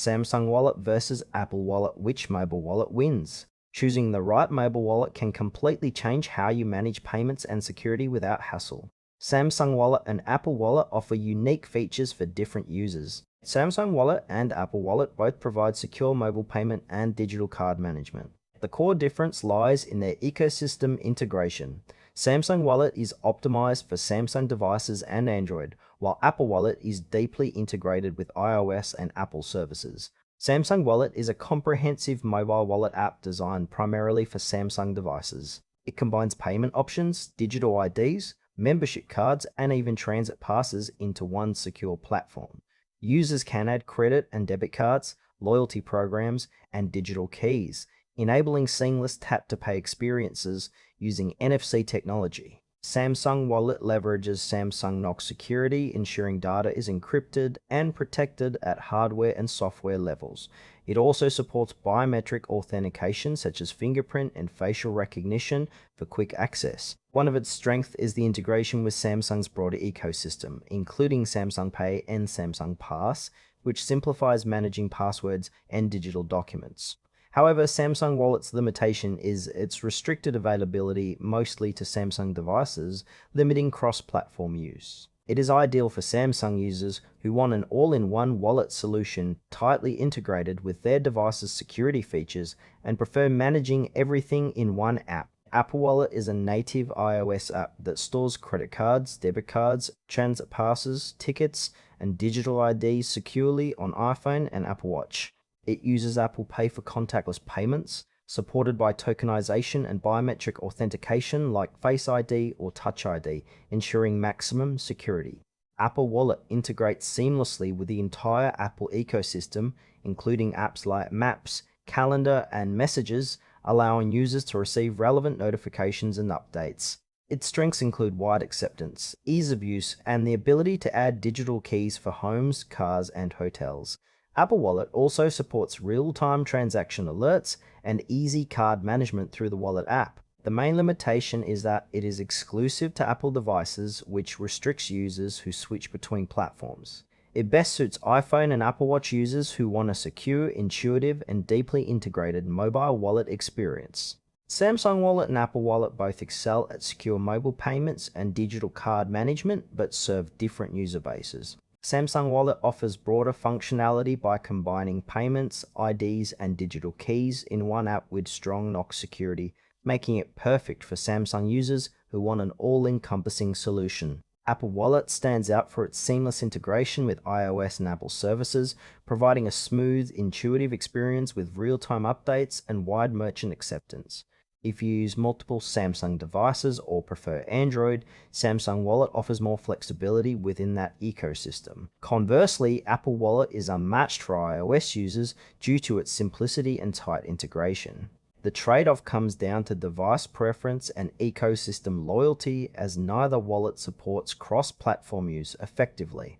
Samsung Wallet versus Apple Wallet, which mobile wallet wins? Choosing the right mobile wallet can completely change how you manage payments and security without hassle. Samsung Wallet and Apple Wallet offer unique features for different users. Samsung Wallet and Apple Wallet both provide secure mobile payment and digital card management. The core difference lies in their ecosystem integration. Samsung Wallet is optimized for Samsung devices and Android, while Apple Wallet is deeply integrated with iOS and Apple services. Samsung Wallet is a comprehensive mobile wallet app designed primarily for Samsung devices. It combines payment options, digital IDs, membership cards, and even transit passes into one secure platform. Users can add credit and debit cards, loyalty programs, and digital keys, enabling seamless tap-to-pay experiences using NFC technology. Samsung Wallet leverages Samsung Knox security, ensuring data is encrypted and protected at hardware and software levels. It also supports biometric authentication such as fingerprint and facial recognition for quick access. One of its strengths is the integration with Samsung's broader ecosystem, including Samsung Pay and Samsung Pass, which simplifies managing passwords and digital documents. However, Samsung Wallet's limitation is its restricted availability mostly to Samsung devices, limiting cross-platform use. It is ideal for Samsung users who want an all-in-one wallet solution tightly integrated with their device's security features and prefer managing everything in one app. Apple Wallet is a native iOS app that stores credit cards, debit cards, transit passes, tickets, and digital IDs securely on iPhone and Apple Watch. It uses Apple Pay for contactless payments, supported by tokenization and biometric authentication like Face ID or Touch ID, ensuring maximum security. Apple Wallet integrates seamlessly with the entire Apple ecosystem, including apps like Maps, Calendar, and Messages, allowing users to receive relevant notifications and updates. Its strengths include wide acceptance, ease of use, and the ability to add digital keys for homes, cars, and hotels. Apple Wallet also supports real-time transaction alerts and easy card management through the Wallet app. The main limitation is that it is exclusive to Apple devices, which restricts users who switch between platforms. It best suits iPhone and Apple Watch users who want a secure, intuitive, and deeply integrated mobile wallet experience. Samsung Wallet and Apple Wallet both excel at secure mobile payments and digital card management, but serve different user bases. Samsung Wallet offers broader functionality by combining payments, IDs, and digital keys in one app with strong Knox security, making it perfect for Samsung users who want an all-encompassing solution. Apple Wallet stands out for its seamless integration with iOS and Apple services, providing a smooth, intuitive experience with real-time updates and wide merchant acceptance. If you use multiple Samsung devices or prefer Android, Samsung Wallet offers more flexibility within that ecosystem. Conversely, Apple Wallet is unmatched for iOS users due to its simplicity and tight integration. The trade-off comes down to device preference and ecosystem loyalty, as neither wallet supports cross-platform use effectively.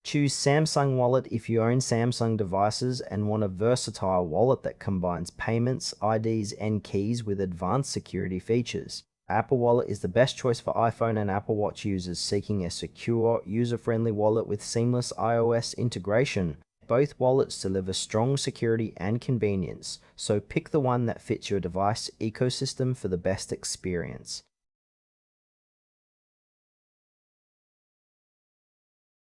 Choose Samsung Wallet if you own Samsung devices and want a versatile wallet that combines payments, IDs, and keys with advanced security features. Apple Wallet is the best choice for iPhone and Apple Watch users seeking a secure, user-friendly wallet with seamless iOS integration. Both wallets deliver strong security and convenience, so pick the one that fits your device ecosystem for the best experience.